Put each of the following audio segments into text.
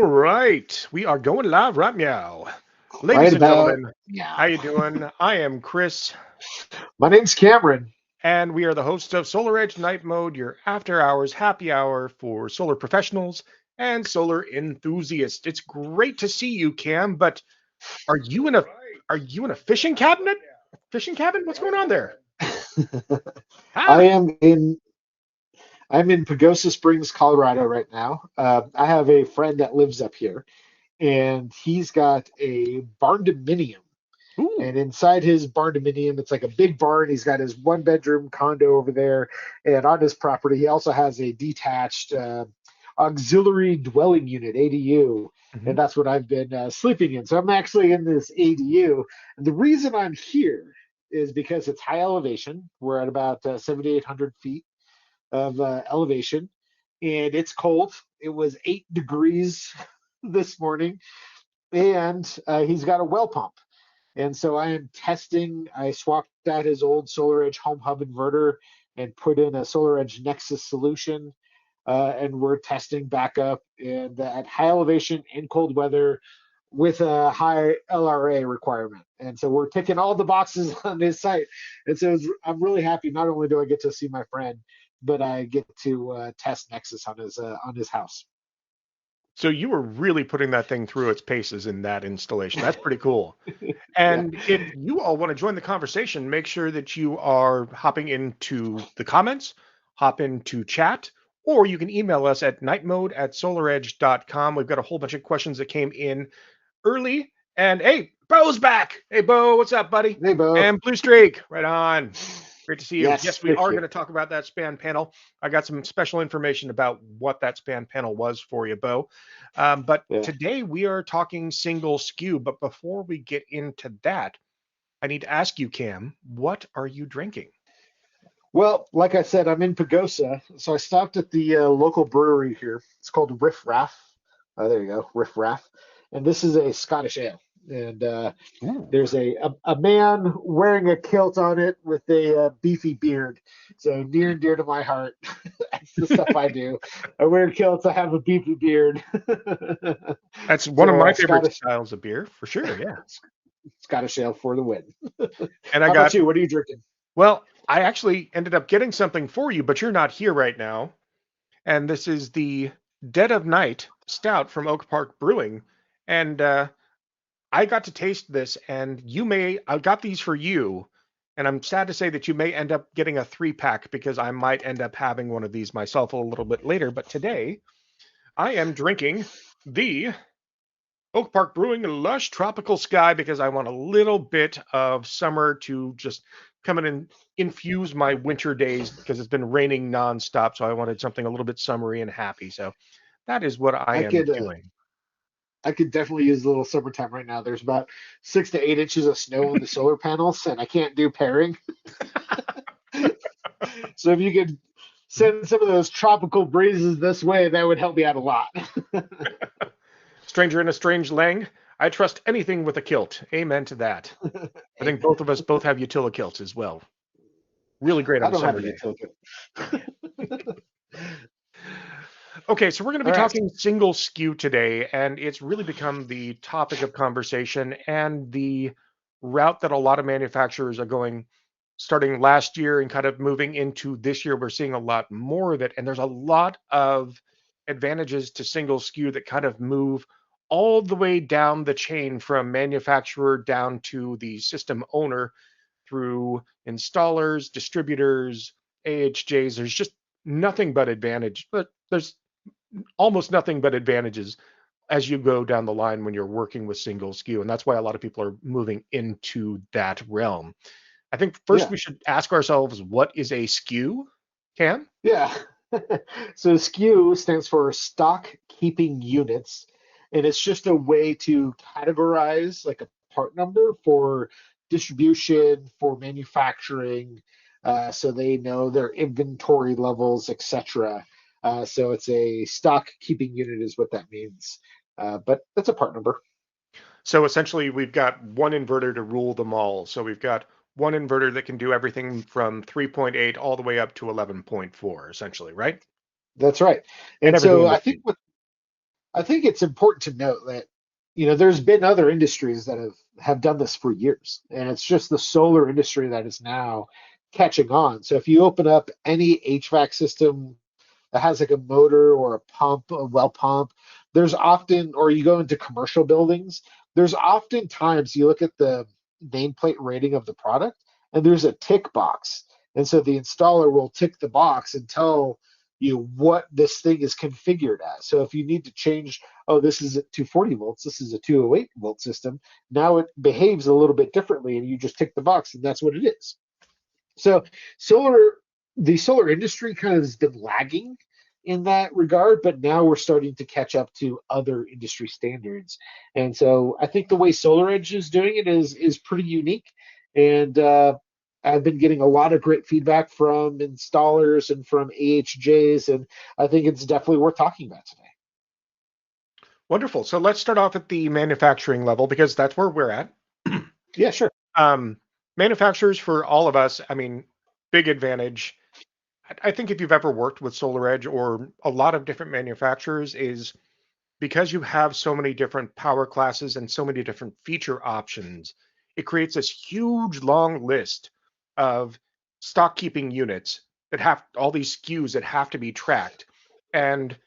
right, we are going live right now. Right Ladies and about gentlemen, now. how you doing? I am Chris, My name's Cameron. and we are the hosts of SolarEdge Night Mode, your after-hours happy hour for solar professionals and solar enthusiasts. It's great to see you, Cam, but are you in a are you in a fishing cabinet? Fishing cabin? What's going on there? I Huh? am in I'm in Pagosa Springs, Colorado right now. I have a friend that lives up here, and he's got a barn dominium. Ooh. And inside his barn dominium, it's like a big barn. He's got his one bedroom condo over there, and on his property, he also has a detached auxiliary dwelling unit (ADU), Mhm. and that's what I've been sleeping in. So I'm actually in this ADU, and the reason I'm here is because it's high elevation. We're at about 7,800 feet of elevation, and it's cold. It was 8 degrees this morning, and he's got a well pump. And so I am testing. I swapped out his old SolarEdge Home Hub inverter and put in a SolarEdge Nexus solution. And we're testing back up and at high elevation in cold weather with a high LRA requirement. And so we're ticking all the boxes on this site. And so I'm really happy. Not only do I get to see my friend, but I get to test Nexus on his house. So you were really putting that thing through its paces in that installation. That's pretty cool. Yeah. And if you all want to join the conversation, make sure that you are hopping into the comments, hop into chat, or you can email us at nightmode@solaredge.com. We've got a whole bunch of questions that came in early. And hey, Bo's back. Hey, Bo, what's up, buddy? Hey, Bo. And Blue Streak, right on. Great to see you. Yes, Yes, we thank are you. going to talk about that span panel. I got some special information about what that span panel was for you, Bo. But Yeah. today we are talking single SKU. But before we get into that, I need to ask you, Cam, what are you drinking? Well, like I said, I'm in Pagosa, so I stopped at the local brewery here. It's called Riff Raff. There you go, Riff Raff. And this is a Scottish ale. And Ooh. there's a man wearing a kilt on it with a beefy beard. So near and dear to my heart. That's the stuff I do. I wear kilts, I have a beefy beard. That's one of So my favorite Scottish styles of beer, for sure. Yeah. Scottish ale for the win. And I How about got, you? What are you drinking? well, I actually ended up getting something for you, but you're not here right now. And this is the Dead of Night Stout from Oak Park Brewing. And I got to taste this, and I got these for you. And I'm sad to say that you may end up getting a 3-pack because I might end up having one of these myself a little bit later. But today, I am drinking the Oak Park Brewing Lush Tropical Sky because I want a little bit of summer to just come in and infuse my winter days because it's been raining nonstop. So I wanted something a little bit summery and happy. So that is what I I am could doing. I could definitely use a little summertime right now. There's about 6 to 8 inches of snow on the solar panels, and I can't do pairing. So if you could send some of those tropical breezes this way, that would help me out a lot. Stranger in a strange lang. I trust anything with a kilt. Amen to that. I think Amen. both of us both have utility kilts as well. Really great I on a don't have summer a day. utility. Okay, so we're going to be All right. talking single SKU today, and it's really become the topic of conversation and the route that a lot of manufacturers are going starting last year and kind of moving into this year. We're seeing a lot more of it, and there's a lot of advantages to single SKU that kind of move all the way down the chain from manufacturer down to the system owner through installers, distributors, AHJs. There's just nothing but advantage, but there's almost nothing but advantages as you go down the line when you're working with single SKU. And that's why a lot of people are moving into that realm. I think first Yeah. we should ask ourselves, what is a SKU, Cam? Yeah. So SKU stands for stock keeping units, and it's just a way to categorize like a part number for distribution, for manufacturing, so they know their inventory levels, etc. So it's a stock keeping unit is what that means. But that's a part number. So essentially, we've got one inverter to rule them all. So we've got one inverter that can do everything from 3.8 all the way up to 11.4, essentially, right? That's right. And And everything so in I think between. I think it's important to note that, there's been other industries that have done this for years, and it's just the solar industry that is now catching on. So if you open up any HVAC system that has like a motor or a pump, a well pump, there's often, or you go into commercial buildings, there's often times you look at the nameplate rating of the product and there's a tick box. And so the installer will tick the box and tell you what this thing is configured as. So if you need to change, oh, this is at 240 volts, this is a 208-volt system, now it behaves a little bit differently and you just tick the box and that's what it is. So solar, the solar industry kind of has been lagging in that regard, but now we're starting to catch up to other industry standards. And so I think the way SolarEdge is doing it is pretty unique. And I've been getting a lot of great feedback from installers and from AHJs, and I think it's definitely worth talking about today. Wonderful. So let's start off at the manufacturing level because that's where we're at. Yeah, sure. Um, Manufacturers for all of us, I mean, big advantage. I think if you've ever worked with SolarEdge or a lot of different manufacturers, is because you have so many different power classes and so many different feature options, it creates this huge long list of stock keeping units that have all these SKUs that have to be tracked and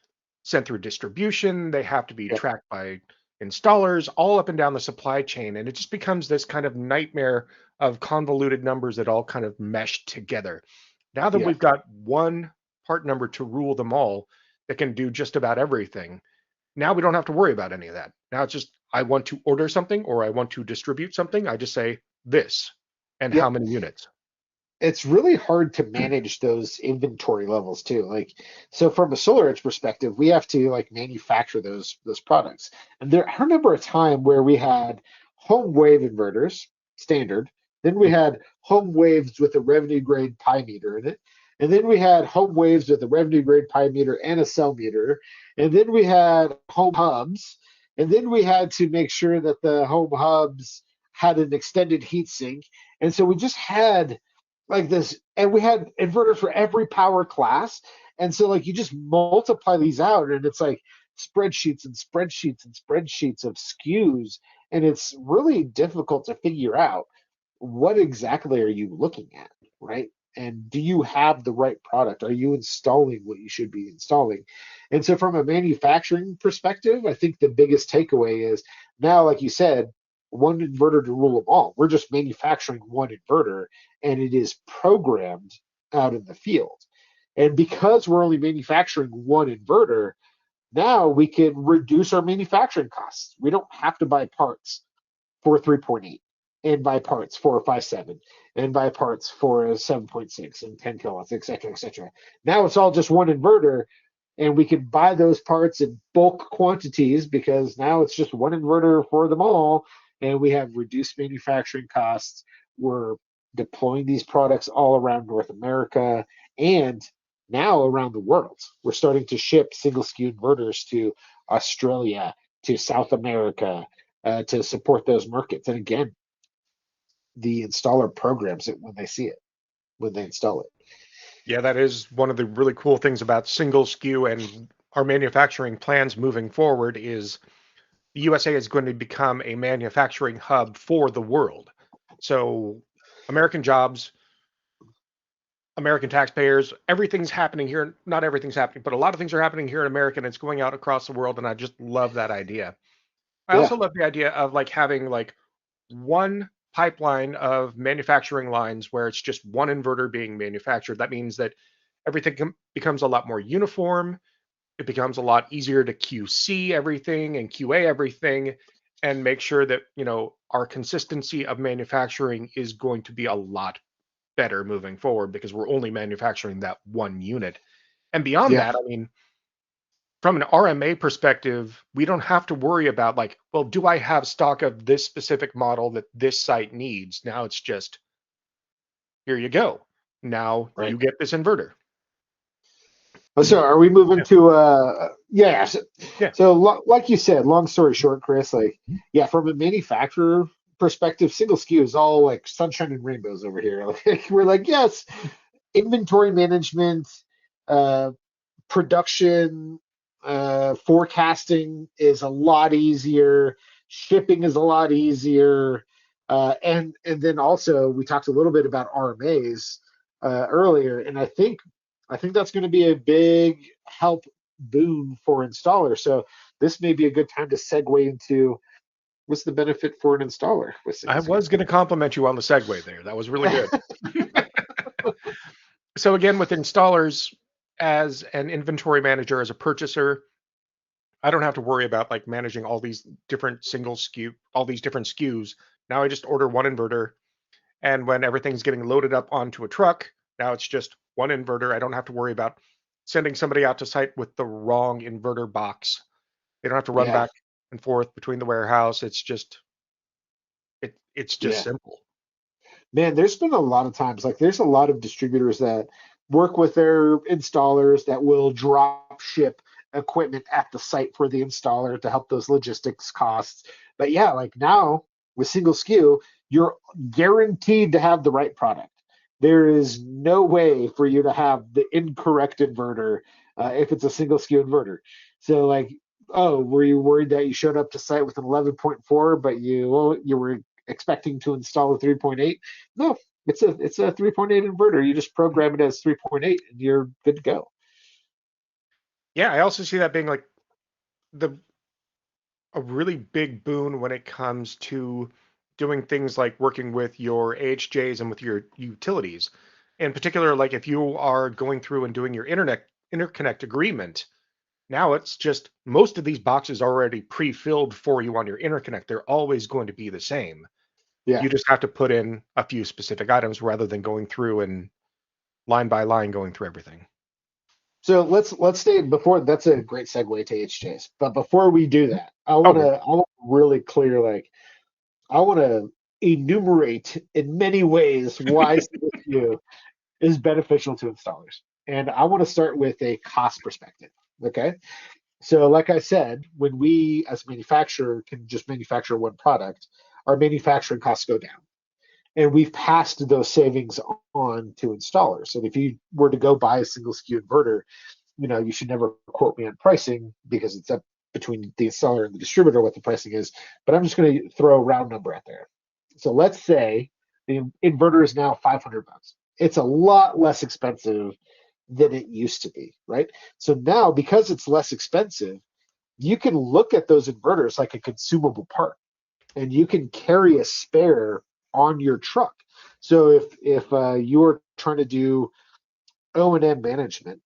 sent through distribution. They have to be Yep. tracked by installers all up and down the supply chain. And it just becomes this kind of nightmare of convoluted numbers that all kind of mesh together. Now that Yeah. we've got one part number to rule them all that can do just about everything, now we don't have to worry about any of that. Now it's just, I want to order something or I want to distribute something. I just say this and how Yep. many units. It's really hard to manage those inventory levels too. Like, so from a SolarEdge perspective, we have to like manufacture those products. And there, I remember a time where we had home wave inverters, standard. Then we had home waves with a revenue grade pi meter in it. And then we had home waves with a revenue grade pi meter and a cell meter. And then we had home hubs. And then we had to make sure that the home hubs had an extended heat sink. And so we just had like this, and we had inverters for every power class. And so like you just multiply these out and it's like spreadsheets and spreadsheets and spreadsheets of SKUs. And it's really difficult to figure out what exactly are you looking at, right? And do you have the right product? Are you installing what you should be installing? And so from a manufacturing perspective, I think the biggest takeaway is now, like you said, one inverter to rule them all. We're just manufacturing one inverter and it is programmed out in the field. And because we're only manufacturing one inverter, now we can reduce our manufacturing costs. We don't have to buy parts for 3.8 and buy parts for 5.7 and buy parts for 7.6 and 10 kilowatts, et cetera, et cetera. Now it's all just one inverter and we can buy those parts in bulk quantities because now it's just one inverter for them all and we have reduced manufacturing costs. We're deploying these products all around North America and now around the world. We're starting to ship single SKU inverters to Australia, to South America, to support those markets. And again, the installer programs it when they see it, when they install it. Yeah, that is one of the really cool things about single SKU and our manufacturing plans moving forward is the USA is going to become a manufacturing hub for the world. So American jobs, American taxpayers, everything's happening here. Not everything's happening, but a lot of things are happening here in America and it's going out across the world. And I just love that idea. I Yeah, also love the idea of like having like one pipeline of manufacturing lines where it's just one inverter being manufactured. That means that everything becomes a lot more uniform. It becomes a lot easier to QC everything and QA everything and make sure that, our consistency of manufacturing is going to be a lot better moving forward because we're only manufacturing that one unit. And beyond yeah. that, I mean, from an RMA perspective, we don't have to worry about like, well, do I have stock of this specific model that this site needs? Now it's just, here you go. Now Right. you get this inverter. So are we moving Yeah. to yeah, Yeah. like you said, long story short, Chris, like yeah, from a manufacturer perspective, single SKU is all like sunshine and rainbows over here. Like we're like, yes, inventory management, uh production, Forecasting is a lot easier. Shipping is a lot easier. And then also we talked a little bit about RMAs earlier, and I think that's going to be a big help boon for installers. So this may be a good time to segue into what's the benefit for an installer with I single SKU. was going to compliment you on the segue there. That was really good. So again, with installers, as an inventory manager, as a purchaser, I don't have to worry about like managing all these different single SKU, all these different SKUs. Now I just order one inverter, and when everything's getting loaded up onto a truck, now it's just one inverter. I don't have to worry about sending somebody out to site with the wrong inverter box. They don't have to run Yeah, back and forth between the warehouse. It's just yeah. simple. Man, there's been a lot of times, like there's a lot of distributors that work with their installers that will drop ship equipment at the site for the installer to help those logistics costs. But yeah, like now with single SKU, you're guaranteed to have the right product. There is no way for you to have the incorrect inverter if it's a single SKU inverter. So like, oh, were you worried that you showed up to site with an 11.4, but you were expecting to install a 3.8? No, it's a 3.8 inverter. You just program it as 3.8 and you're good to go. Yeah, I also see that being like the a really big boon when it comes to doing things like working with your AHJs and with your utilities. In particular, like if you are going through and doing your interconnect agreement, now it's just most of these boxes are already pre-filled for you on your interconnect. They're always going to be the same. Yeah. You just have to put in a few specific items rather than going through and line by line going through everything. So let's stay before that's a great segue to HJs. But before we do that, Okay. I want really clear like I want to enumerate in many ways why CSU is beneficial to installers. And I want to start with a cost perspective. Okay. So, like I said, when we as a manufacturer can just manufacture one product, our manufacturing costs go down. And we've passed those savings on to installers. And if you were to go buy a single SKU inverter, you should never quote me on pricing because it's up between the installer and the distributor what the pricing is. But I'm just going to throw a round number out there. So let's say the inverter is now $500. It's a lot less expensive than it used to be, right? So now, because it's less expensive, you can look at those inverters like a consumable part, and you can carry a spare on your truck. So if you're trying to do O&M management,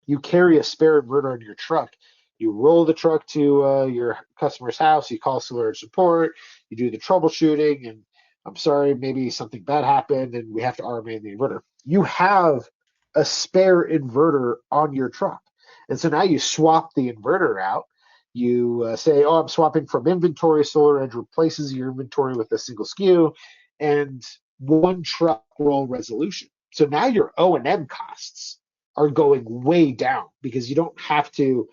you carry a spare inverter on your truck. You roll the truck to your customer's house. You call SolarEdge support. You do the troubleshooting, and I'm sorry, maybe something bad happened, and we have to RMA the inverter. You have a spare inverter on your truck, and so now you swap the inverter out. You say, "Oh, I'm swapping from inventory." SolarEdge replaces your inventory with a single SKU, and one truck roll resolution. So now your O&M costs are going way down because you don't have to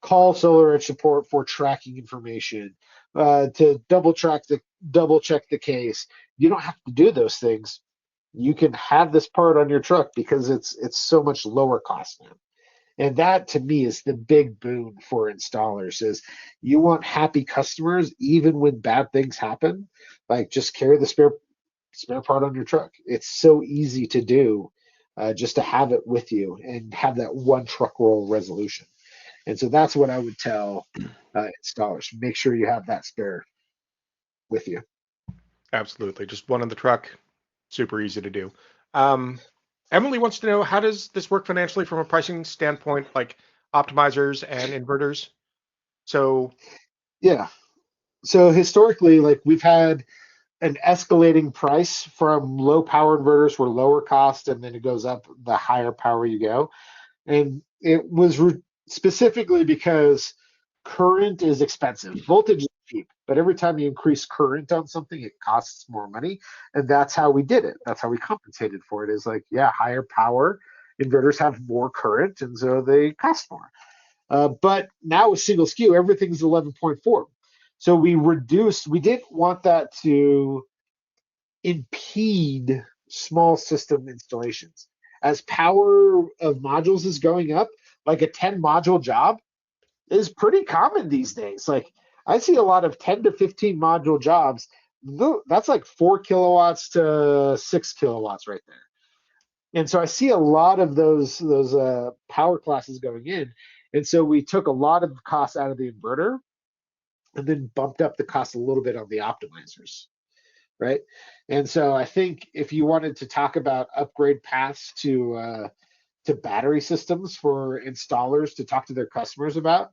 call SolarEdge support for tracking information to double check the case. You don't have to do those things. You can have this part on your truck because it's so much lower cost now. And that to me is the big boon for installers is you want happy customers even when bad things happen. Like just carry the spare part on your truck. It's so easy to do, just to have it with you and have that one truck roll resolution. And so that's what I would tell installers. Make sure you have that spare with you. Absolutely. Just one in the truck. Super easy to do. Um, Emily wants to know, how does this work financially from a pricing standpoint, like optimizers and inverters? So, Yeah. So historically, like we've had an escalating price from low power inverters were lower cost, and then it goes up the higher power you go. And it was specifically because current is expensive. Voltage is cheap, but every time you increase current on something, it costs more money. And that's how we did it. That's how we compensated for it. Is like, yeah, higher power inverters have more current, and so they cost more. But now with single SKU, everything's 11.4. So we didn't want that to impede small system installations. As power of modules is going up, like a 10 module job is pretty common these days. Like I see a lot of 10 to 15 module jobs. That's like 4 kilowatts to 6 kilowatts right there. And so I see a lot of those power classes going in. And so we took a lot of costs out of the inverter and then bumped up the cost a little bit on the optimizers, right? And so I think if you wanted to talk about upgrade paths to battery systems for installers to talk to their customers about,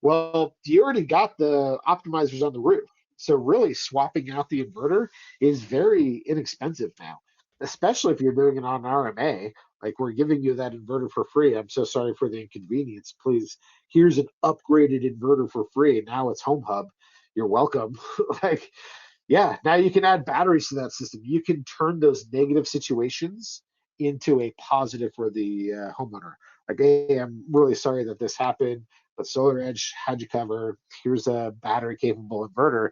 well, you already got the optimizers on the roof. So really swapping out the inverter is very inexpensive now, especially if you're doing it on RMA. Like we're giving you that inverter for free. I'm so sorry for the inconvenience. Please, here's an upgraded inverter for free. Now it's Home Hub. You're welcome. Like, yeah, now you can add batteries to that system. You can turn those negative situations into a positive for the homeowner. Like, hey, I'm really sorry that this happened, but SolarEdge had you covered. Here's a battery capable inverter.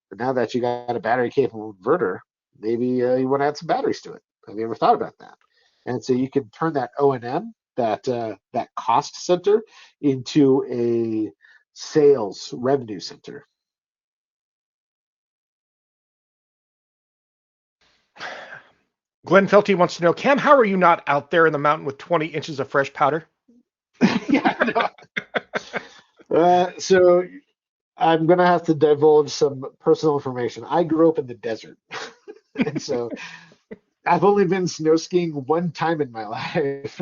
But now that you got a battery capable inverter, maybe you want to add some batteries to it. Have you ever thought about that? And so you can turn that O&M, that cost center, into a sales revenue center. Glenn Felty wants to know, Cam, how are you not out there in the mountain with 20 inches of fresh powder? Yeah, no. So I'm gonna have to divulge some personal information. I grew up in the desert, and so I've only been snow skiing one time in my life.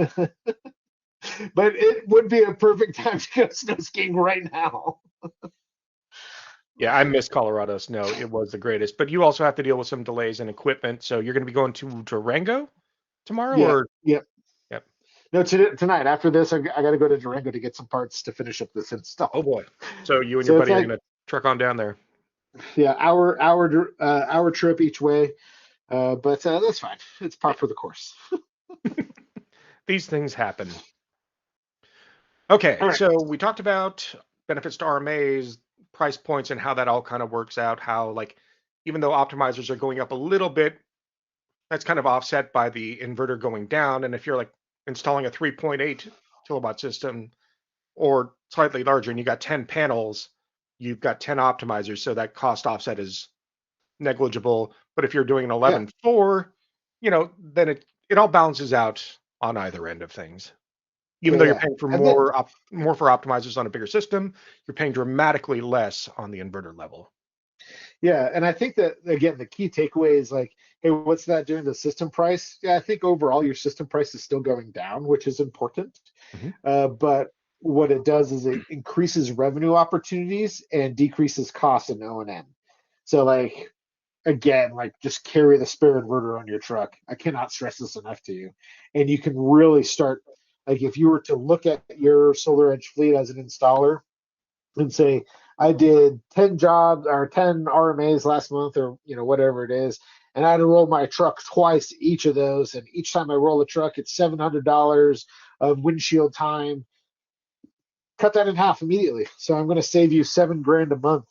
But it would be a perfect time to go snow skiing right now. Yeah, I miss Colorado snow. It was the greatest. But you also have to deal with some delays in equipment. So you're going to be going to Durango tomorrow, Yeah, or yeah. yep. No, tonight after this, I got to go to Durango to get some parts to finish up this Oh install. boy. So you and your So it's buddy are like, going to truck on down there. yeah, hour trip each way. But that's fine. It's par for the course. These things happen. Okay, All right. so we talked about benefits to RMAs, price points, and how that all kind of works out. How, like, even though optimizers are going up a little bit, that's kind of offset by the inverter going down. And if you're like installing a 3.8 kilowatt system or slightly larger and you got 10 panels, you've got 10 optimizers. So that cost offset is negligible. But if you're doing an Yeah, 11.4, then it all balances out on either end of things. Even yeah, though you're yeah. paying for And then more for optimizers on a bigger system, you're paying dramatically less on the inverter level. yeah, and I think that again, the key takeaway is like, hey, what's that doing to the system price? Yeah, I think overall your system price is still going down, which is important. Mhm. But what it does is it increases revenue opportunities and decreases costs in O&M. So like again, like just carry the spare inverter on your truck. I cannot stress this enough to you. And you can really start like if you were to look at your SolarEdge fleet as an installer and say, I did 10 jobs or 10 RMAs last month or whatever it is, and I had to roll my truck twice each of those, and each time I roll a truck, it's $700 of windshield time. Cut that in half immediately. So I'm going to save you 7 grand a month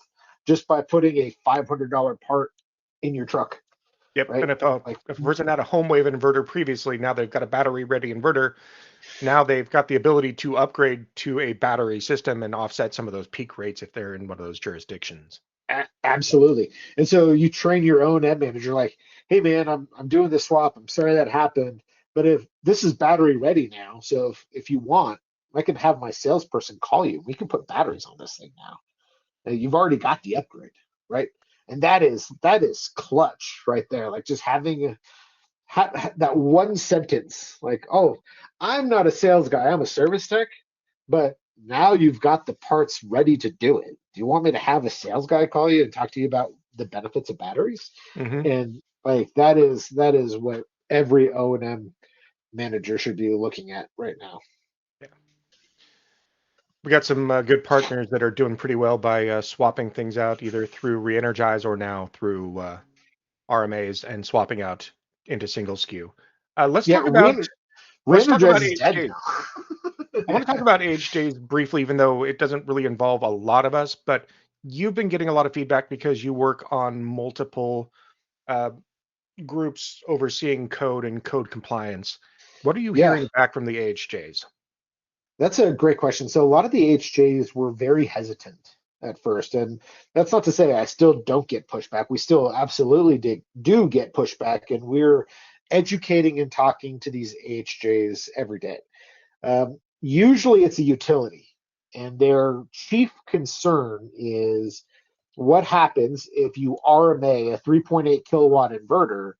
just by putting a $500 part in your truck, Yep. right? And Like, if a person had a home wave inverter previously, now they've got a battery ready inverter. Now they've got the ability to upgrade to a battery system and offset some of those peak rates if they're in one of those jurisdictions. absolutely. And so you train your own end manager, like, hey man, I'm doing this swap. I'm sorry that happened, but if this is battery ready now, so if you want, I can have my salesperson call you. We can put batteries on this thing now. You've already got the upgrade, right? And that is clutch right there. Like just having that one sentence, like, oh, I'm not a sales guy, I'm a service tech, but now you've got the parts ready to do it. Do you want me to have a sales guy call you and talk to you about the benefits of batteries? Hmm. And like that is what every O&M manager should be looking at right now. Yeah. We got some good partners that are doing pretty well by swapping things out either through Reenergize or now through RMAs and swapping out into single SKU. Let's Yeah, talk about Reenergize is dead AHJs. now. I want to talk about AHJs briefly, even though it doesn't really involve a lot of us. But you've been getting a lot of feedback because you work on multiple uh, groups overseeing code and code compliance. What are you Yeah. hearing back from the AHJs? That's a great question. So a lot of the HJs were very hesitant at first, and that's not to say I still don't get pushback. We still absolutely do get pushback, and we're educating and talking to these HJs every day. Usually it's a utility, and their chief concern is what happens if you RMA a 3.8 kilowatt inverter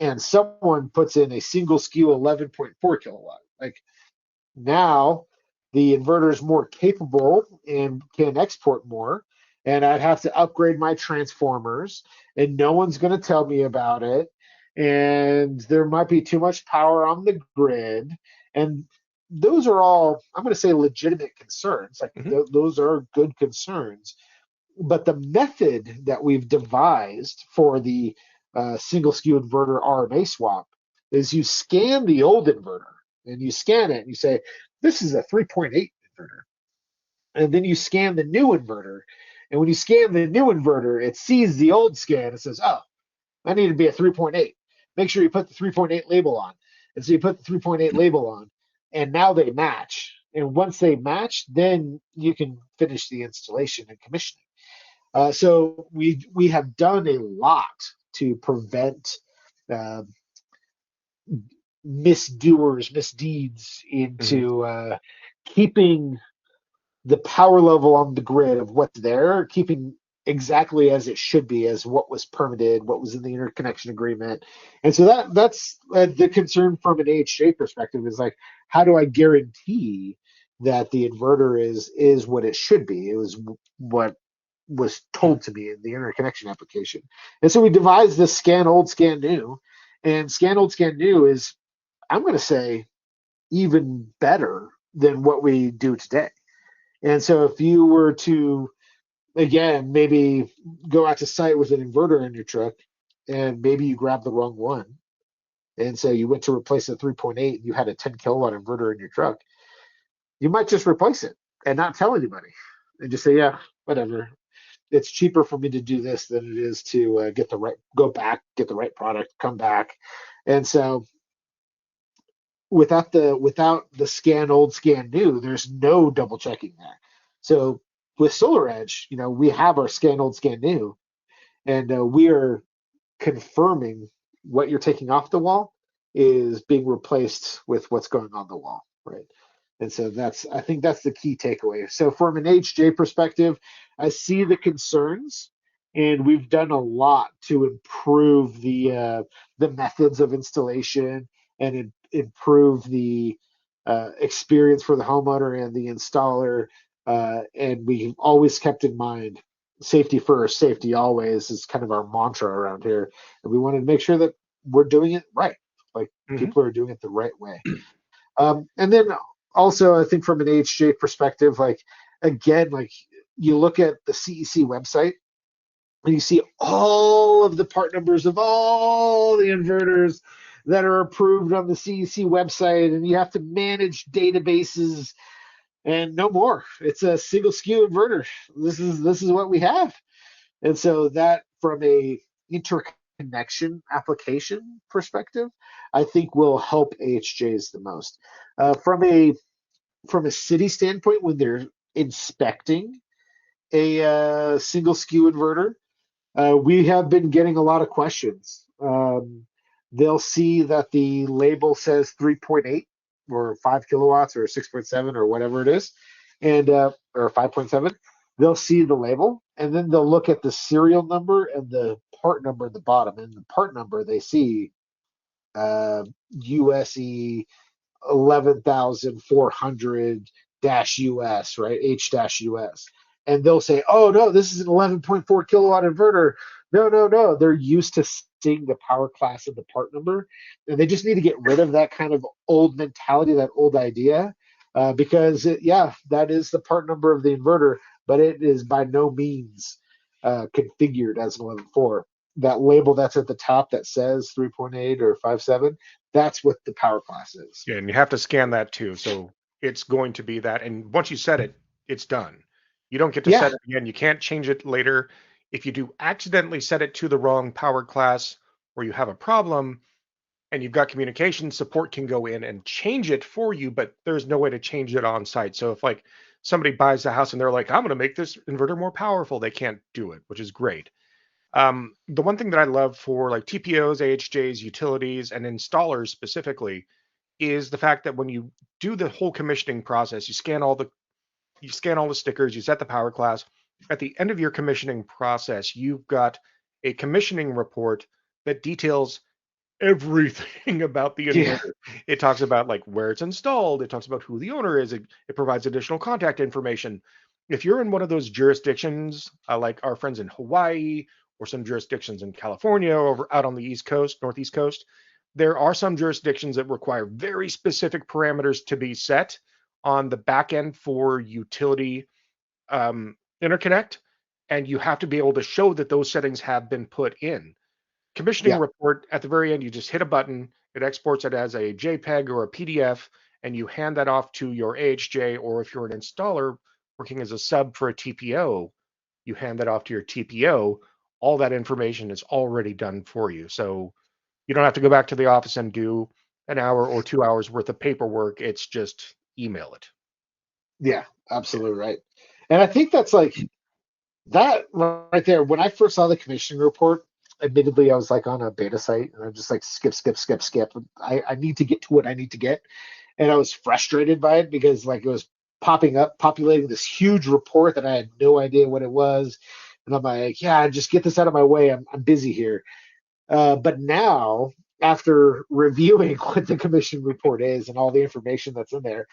and someone puts in a single SKU 11.4 kilowatt. Like now, the inverter is more capable and can export more, and I'd have to upgrade my transformers, and no one's going to tell me about it. And there might be too much power on the grid. And those are all, I'm going to say, legitimate concerns. Like Hmm. those are good concerns. But the method that we've devised for the single SKU inverter RMA swap is you scan the old inverter and you scan it and you say, this is a 3.8 inverter. And then you scan the new inverter. And when you scan the new inverter, it sees the old scan and says, oh, I need to be a 3.8. Make sure you put the 3.8 label on. And so you put the 3.8 label on, and now they match. And once they match, then you can finish the installation and commissioning. So we have done a lot to prevent uh, misdoers, misdeeds Hmm. into keeping the power level on the grid of what's there, keeping exactly as it should be, as what was permitted, what was in the interconnection agreement. And so that's the concern from an AHJ perspective is like, how do I guarantee that the inverter is what it should be? It was what was told to me in the interconnection application. And so we devised this scan old, scan new. And scan old, scan new is, I'm going to say, even better than what we do today. And so if you were to, again, maybe go out to site with an inverter in your truck and maybe you grabbed the wrong one. And so you went to replace a 3.8 and you had a 10 kilowatt inverter in your truck, you might just replace it and not tell anybody and just say, yeah, whatever. It's cheaper for me to do this than it is to get the right, go back, get the right product, come back. And so without the scan old, scan new, there's no double checking there. So with SolarEdge, we have our scan old, scan new, and we are confirming what you're taking off the wall is being replaced with what's going on the wall, right? And so I think that's the key takeaway. So from an HJ perspective, I see the concerns, and we've done a lot to improve the methods of installation and improve the experience for the homeowner and the installer. And we've always kept in mind safety first, safety always is kind of our mantra around here. And we wanted to make sure that we're doing it right, like Hmm. people are doing it the right way. And then also, I think from an HJ perspective, like again, like you look at the CEC website and you see all of the part numbers of all the inverters that are approved on the CEC website, and you have to manage databases and no more. It's a single SKU inverter. This is what we have. And so that from a interconnection application perspective, I think will help AHJs the most. From a city standpoint, when they're inspecting a single SKU inverter, we have been getting a lot of questions. They'll see that the label says 3.8 or 5 kilowatts or 6.7 or whatever it is, and or 5.7. They'll see the label and then they'll look at the serial number and the part number at the bottom. And the part number they see USE 11,400 dash US, right? H dash US. And they'll say, oh, no, this is an 11.4 kilowatt inverter. No, no, no. They're used to seeing the power class and the part number. And they just need to get rid of that kind of old mentality, that old idea, because, yeah, that is the part number of the inverter, but it is by no means configured as an 11.4. That label that's at the top that says 3.8 or 5.7, that's what the power class is. Yeah, and you have to scan that too. So it's going to be that. And once you set it, it's done. You don't get to Yeah, set it again. You can't change it later. If you do accidentally set it to the wrong power class or you have a problem, and you've got communication, support can go in and change it for you, but there's no way to change it on site. So if like somebody buys a house and they're like, I'm going to make this inverter more powerful, they can't do it, which is great. The one thing that I love for like TPOs, AHJs, utilities, and installers specifically is the fact that when you do the whole commissioning process, you scan all the stickers, you set the power class. At the end of your commissioning process, you've got a commissioning report that details everything about the Yeah. inverter. It talks about like where it's installed. It talks about who the owner is. It provides additional contact information. If you're in one of those jurisdictions, like our friends in Hawaii or some jurisdictions in California or out on the East Coast, Northeast Coast, there are some jurisdictions that require very specific parameters to be set on the back end for utility interconnect, and you have to be able to show that those settings have been put in. Commissioning Yeah. report at the very end, you just hit a button, it exports it as a JPEG or a PDF, and you hand that off to your AHJ, or if you're an installer working as a sub for a TPO, you hand that off to your TPO. All that information is already done for you. So you don't have to go back to the office and do an hour or 2 hours worth of paperwork. It's just email it. Yeah. Absolutely right. And I think that's like that right there. When I first saw the commissioning report, admittedly, I was like on a beta site and I'm just like skip, skip, skip, skip. I need to get to what I need to get. And I was frustrated by it because like it was popping up, populating this huge report that I had no idea what it was. And I'm like, yeah, just get this out of my way. I'm busy here. But now, after reviewing what the commission report is and all the information that's in there,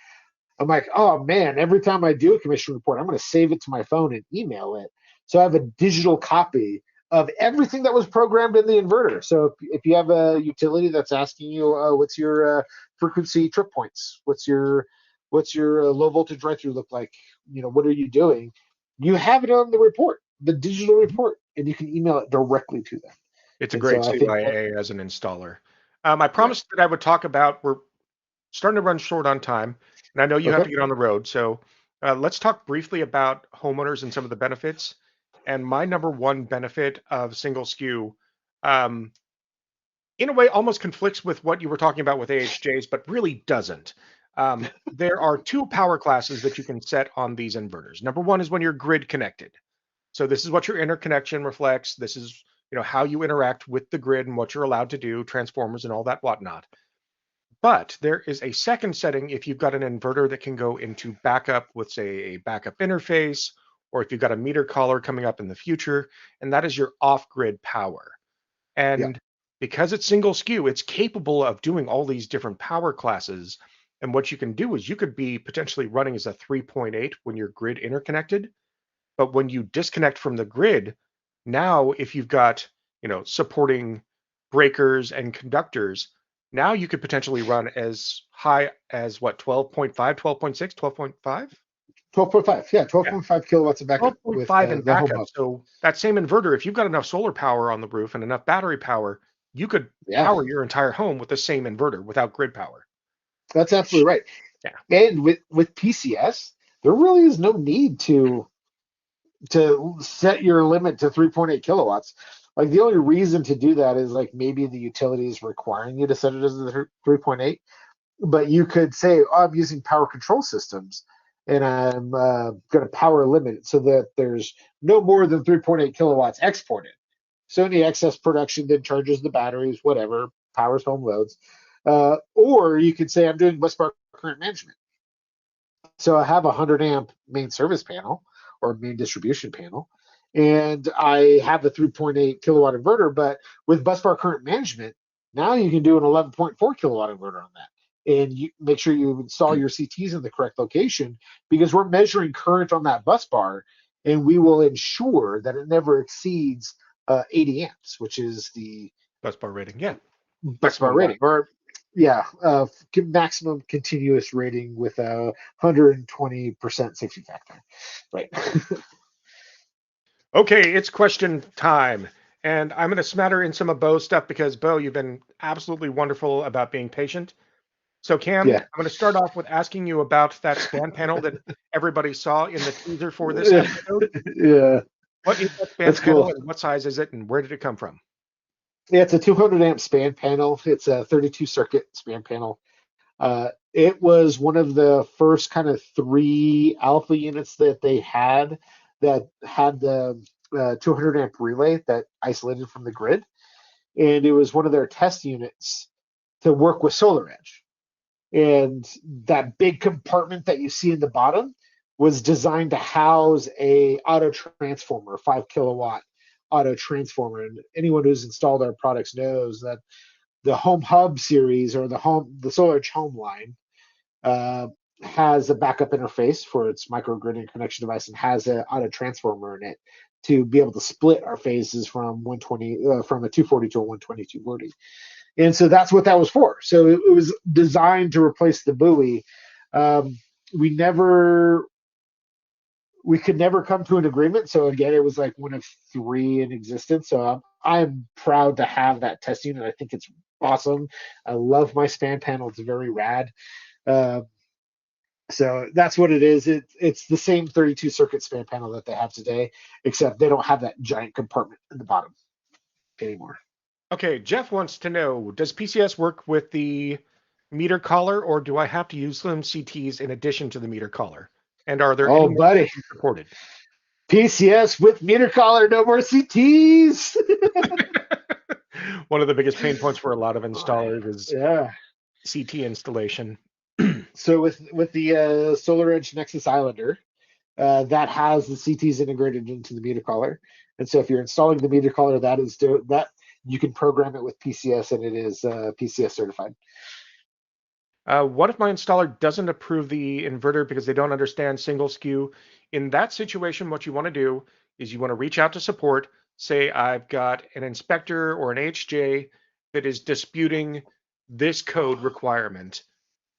I'm like, oh man, every time I do a commission report, I'm going to save it to my phone and email it. So I have a digital copy of everything that was programmed in the inverter. So if you have a utility that's asking you, what's your frequency trip points? What's your low voltage right through look like? What are you doing? You have it on the report, the digital report, and you can email it directly to them. It's a And so great I think that, CIA as an installer. I yeah. promised that I would talk about, we're starting to run short on time, and I know you have Okay. to get on the road. So let's talk briefly about homeowners and some of the benefits. And my number one benefit of single SKU, um, in a way, almost conflicts with what you were talking about with AHJs, but really doesn't. There are two power classes that you can set on these inverters. Number one is when you're grid connected. So this is what your interconnection reflects. This is how you interact with the grid and what you're allowed to do, transformers and all that whatnot. But there is a second setting if you've got an inverter that can go into backup with, say, a backup interface, or if you've got a meter collar coming up in the future, and that is your off-grid power. Yeah. And because it's single SKU, it's capable of doing all these different power classes. And what you can do is you could be potentially running as a 3.8 when you're grid interconnected. But when you disconnect from the grid, now if you've got, supporting breakers and conductors, now you could potentially run as high as what, 12.5, 12.6, 12.5? 12.5. Yeah. Yeah, 12.5 kilowatts of backup with 12.5 in the home backup. hub. So that same inverter, if you've got enough solar power on the roof and enough battery power, you could Yeah. power your entire home with the same inverter without grid power. That's absolutely right. Yeah, And with PCS, there really is no need to set your limit to 3.8 kilowatts. Like the only reason to do that is like maybe the utility is requiring you to set it as the 3.8, but you could say, oh, I'm using power control systems and I'm going to power limit it so that there's no more than 3.8 kilowatts exported. So any excess production then charges the batteries, whatever, powers home loads. Or you could say I'm doing busbar current management. So I have a 100 amp main service panel or main distribution panel, and I have a 3.8 kilowatt inverter. But with busbar current management, now you can do an 11.4 kilowatt inverter on that. And you make sure you install your CTs in the correct location because we're measuring current on that bus bar, and we will ensure that it never exceeds 80 amps, which is the bus bar rating. Yeah, bus bar maximum drive. rating, or yeah, maximum continuous rating with a 120% safety factor. Right. Okay, it's question time. And I'm going to smatter in some of Bo's stuff because, Bo, you've been absolutely wonderful about being patient. So, Cam, Yeah. I'm going to start off with asking you about that stand panel that everybody saw in the teaser for this episode. Yeah. What is that stand That's panel cool. and what size is it and where did it come from? Yeah, it's a 200 amp span panel. It's a 32 circuit span panel. It was one of the first kind of three alpha units that they had that had the 200 amp relay that isolated from the grid. And it was one of their test units to work with SolarEdge. And that big compartment that you see in the bottom was designed to house a auto transformer, 5 kilowatt auto transformer. And anyone who's installed our products knows that the Home Hub series or the SolarEdge Home line uh, has a backup interface for its microgrid interconnection device and has an auto transformer in it to be able to split our phases from 120 from a 240 to a 120 240. And so that's what that was for. So it was designed to replace the buoy. Um, we never we could never come to an agreement. So again, it was like one of three in existence. So I'm proud to have that test unit. I think it's awesome. I love my span panel. It's very rad. Uh, so that's what it is. It's the same 32 circuit span panel that they have today, except they don't have that giant compartment in the bottom anymore. Okay, Jeff wants to know, does PCS work with the meter collar, or do I have to use some CTs in addition to the meter collar? And are there Oh, any more buddy, supported? PCS with meter collar, no more CTs. One of the biggest pain points for a lot of installers is Yeah. CT installation. So with the SolarEdge Nexus Islander, that has the CTs integrated into the meter collar, and so if you're installing the meter collar, that you can program it with PCS, and it is PCS certified. What if my installer doesn't approve the inverter because they don't understand single SKU? In that situation, what you want to do is you want to reach out to support, say, I've got an inspector or an HJ that is disputing this code requirement,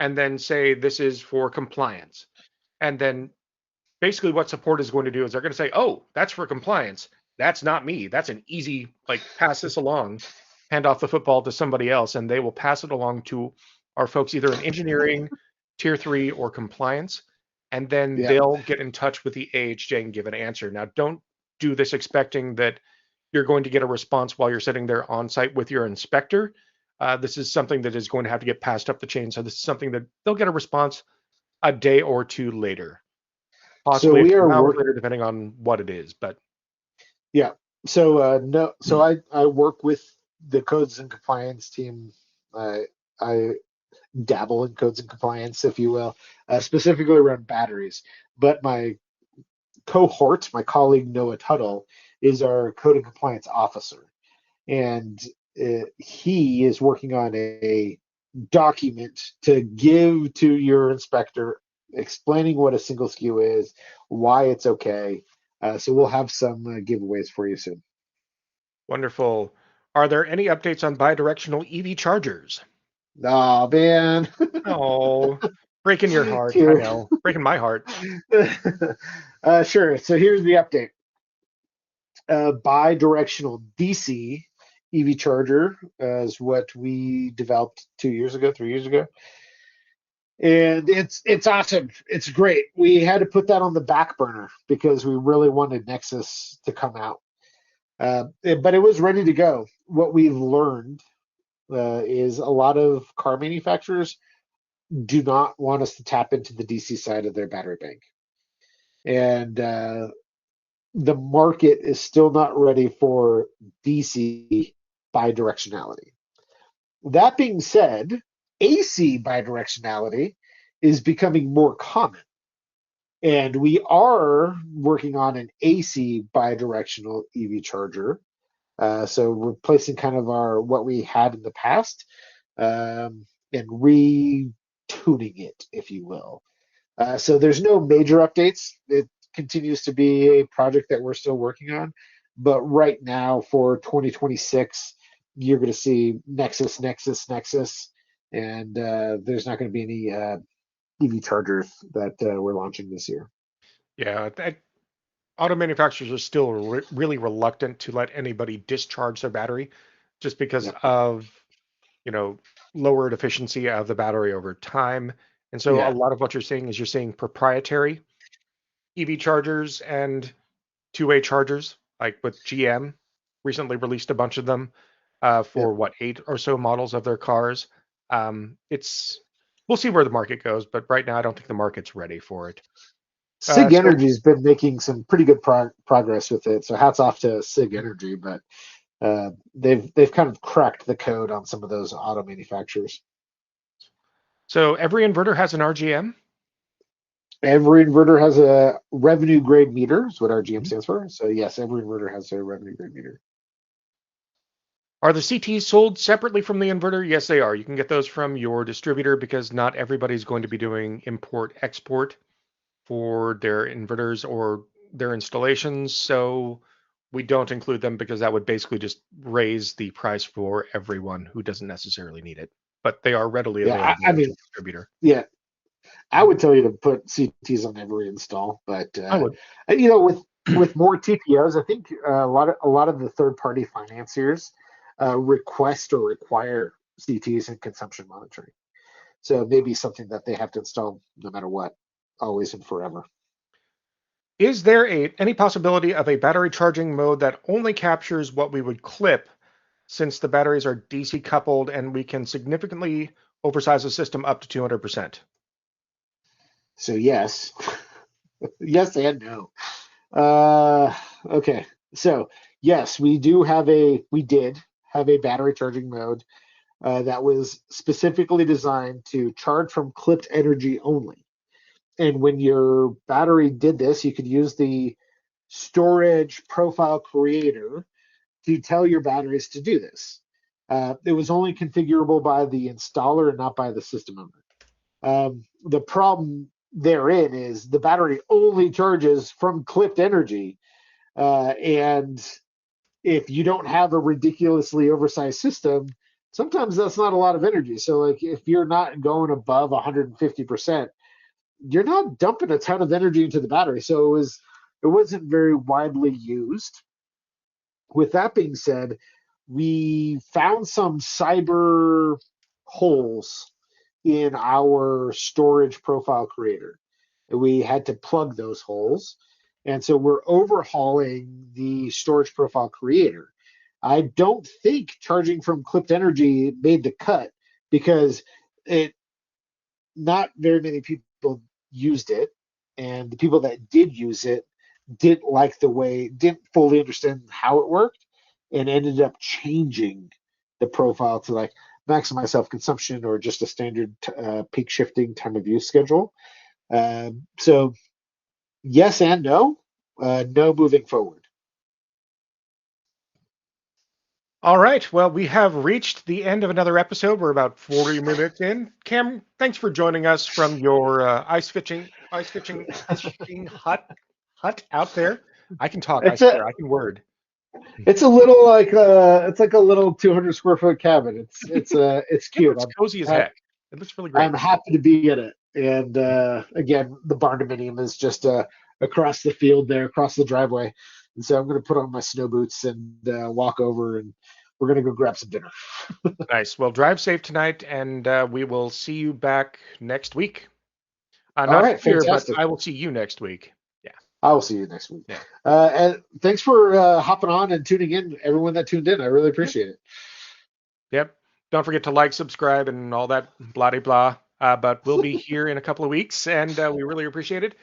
and then say this is for compliance. And then basically what support is going to do is they're going to say, oh, that's for compliance. That's not me. That's an easy, like, pass this along, hand off the football to somebody else, and they will pass it along to our folks either in engineering, tier 3, or compliance. And then Yeah. they'll get in touch with the AHJ and give an answer. Now, don't do this expecting that you're going to get a response while you're sitting there on site with your inspector. This is something that is going to have to get passed up the chain. So this is something that they'll get a response a day or two later, So possibly a we few are hours work. later, depending on what it is. But Yeah. So no. So I work with the codes and compliance team. I dabble in codes and compliance, if you will, specifically around batteries. But my cohort, my colleague Noah Tuttle, is our code and compliance officer, and he is working on a document to give to your inspector explaining what a single SKU is, why it's okay. So we'll have some giveaways for you soon. wonderful. Are there any updates on bidirectional EV chargers? Oh man, Oh, breaking your heart. I here. know, breaking my heart. Sure. So here's the update. Bi-directional DC EV charger is what we developed 2 years ago, 3 years ago, and it's awesome. It's great. We had to put that on the back burner because we really wanted Nexus to come out, but it was ready to go. What we've learned is a lot of car manufacturers do not want us to tap into the DC side of their battery bank, and the market is still not ready for DC bidirectionality. That being said, AC bidirectionality is becoming more common. And we are working on an AC bidirectional EV charger. So replacing kind of our what we had in the past and retuning it, if you will. So there's no major updates. It continues to be a project that we're still working on. But right now for 2026, you're going to see Nexus, Nexus, Nexus, and there's not going to be any EV chargers that we're launching this year. Yeah, auto manufacturers are still really reluctant to let anybody discharge their battery just because Yep. of, you know, lowered efficiency of the battery over time. And so a Yeah. lot of what you're seeing proprietary EV chargers and two-way chargers, like with GM, recently released a bunch of them. for Yep. what, 8 or so models of their cars. We'll see where the market goes, but right now I don't think the market's ready for it. Sig So Energy's been making some pretty good progress with it, so hats off to Sig Energy. But they've kind of cracked the code on some of those auto manufacturers. every inverter has an RGM. Every inverter has a revenue grade meter, is what RGM Mhm. stands for. So yes, every inverter has a revenue grade meter. Are the CTs sold separately from the inverter? Yes, they are. You can get those from your distributor because not everybody's going to be doing import export for their inverters or their installations. So we don't include them because that would basically just raise the price for everyone who doesn't necessarily need it. But they are readily Yeah, available I at mean, your distributor. yeah, I would tell you to put CTs on every install, but I would. with more TPOs, I think a lot of the third party financiers request or require CTs and consumption monitoring. So maybe something that they have to install no matter what, always and forever. Is there any possibility of a battery charging mode that only captures what we would clip since the batteries are DC coupled and we can significantly oversize the system up to 200%? So yes, yes and no. Uh, okay. So yes, we did have a battery charging mode that was specifically designed to charge from clipped energy only. And when your battery did this, you could use the storage profile creator to tell your batteries to do this. It was only configurable by the installer and not by the system owner. The problem therein is the battery only charges from clipped energy. And if you don't have a ridiculously oversized system, sometimes that's not a lot of energy. So, like, if you're not going above 150%, you're not dumping a ton of energy into the battery. So it wasn't very widely used. With that being said, we found some cyber holes in our storage profile creator. We had to plug those holes. And so we're overhauling the storage profile creator. I don't think charging from clipped energy made the cut because it not very many people used it. And the people that did use it didn't fully understand how it worked and ended up changing the profile to like maximize self consumption or just a standard peak shifting time of use schedule. So yes and no, no moving forward. All right. Well, we have reached the end of another episode. We're about 40 minutes in. Cam, thanks for joining us from your ice fishing hut out there. I can talk. I It's a swear. I can word. it's a little like it's like a little 200 square foot cabin. It's It cute. looks cozy as I'm heck. It looks really I'm great. happy to be in it. And again, the barn dominium is just across the field there, across the driveway. And so I'm going to put on my snow boots and walk over, and we're going to go grab some dinner. Nice. Well, drive safe tonight, and we will see you back next week. All Not right, here, but fantastic. I will see you next week. Yeah. I will see you next week. Yeah. And thanks for hopping on and tuning in, everyone that tuned in. I really Yep. appreciate it. Yep. Don't forget to like, subscribe, and all that blah de blah. But we'll be here in a couple of weeks, and we really appreciate it.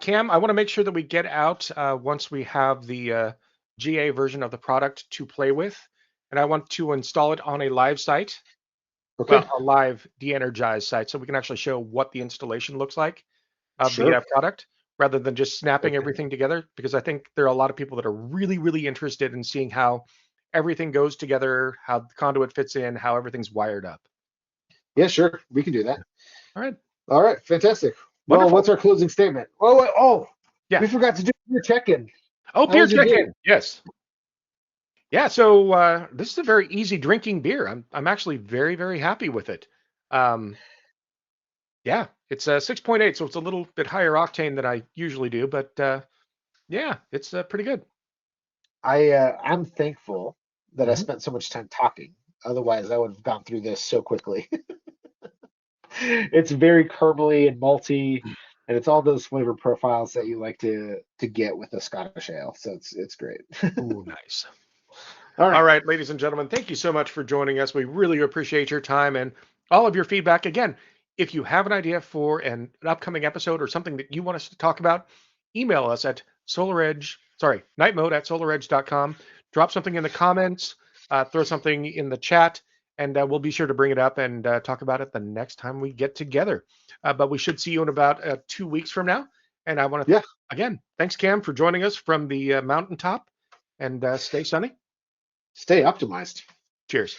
Cam, I want to make sure that we get out once we have the GA version of the product to play with, and I want to install it on a live site, well, Okay, a live de-energized site, so we can actually show what the installation looks like of the sure. product rather than just snapping Okay. everything together. Because I think there are a lot of people that are really, really interested in seeing how everything goes together, how the conduit fits in, how everything's wired up. Yeah, sure. We can do that. All right. All right, fantastic. Well, Wonderful. what's our closing statement? Oh, wait, oh, Yeah. we forgot to do your check-in. Oh, How beer was your beer? check-in. Yes. Yeah. So this is a very easy drinking beer. I'm actually very, very happy with it. Um, yeah, it's a 6.8, so it's a little bit higher octane than I usually do, but yeah, it's pretty good. I'm thankful that I Mhm. spent so much time talking. Otherwise, I would have gone through this so quickly. It's very caramely and malty, and it's all those flavor profiles that you like to get with a Scottish ale. So it's great. Ooh, nice. All All right. right, ladies and gentlemen, thank you so much for joining us. We really appreciate your time and all of your feedback. Again, if you have an idea for an upcoming episode or something that you want us to talk about, email us at nightmode@solaredge.com. Drop something in the comments, throw something in the chat, and we'll be sure to bring it up and talk about it the next time we get together. But we should see you in about 2 weeks from now. And I want to, Yeah. again, thanks, Cam, for joining us from the mountaintop, and stay sunny. Stay optimized. Cheers.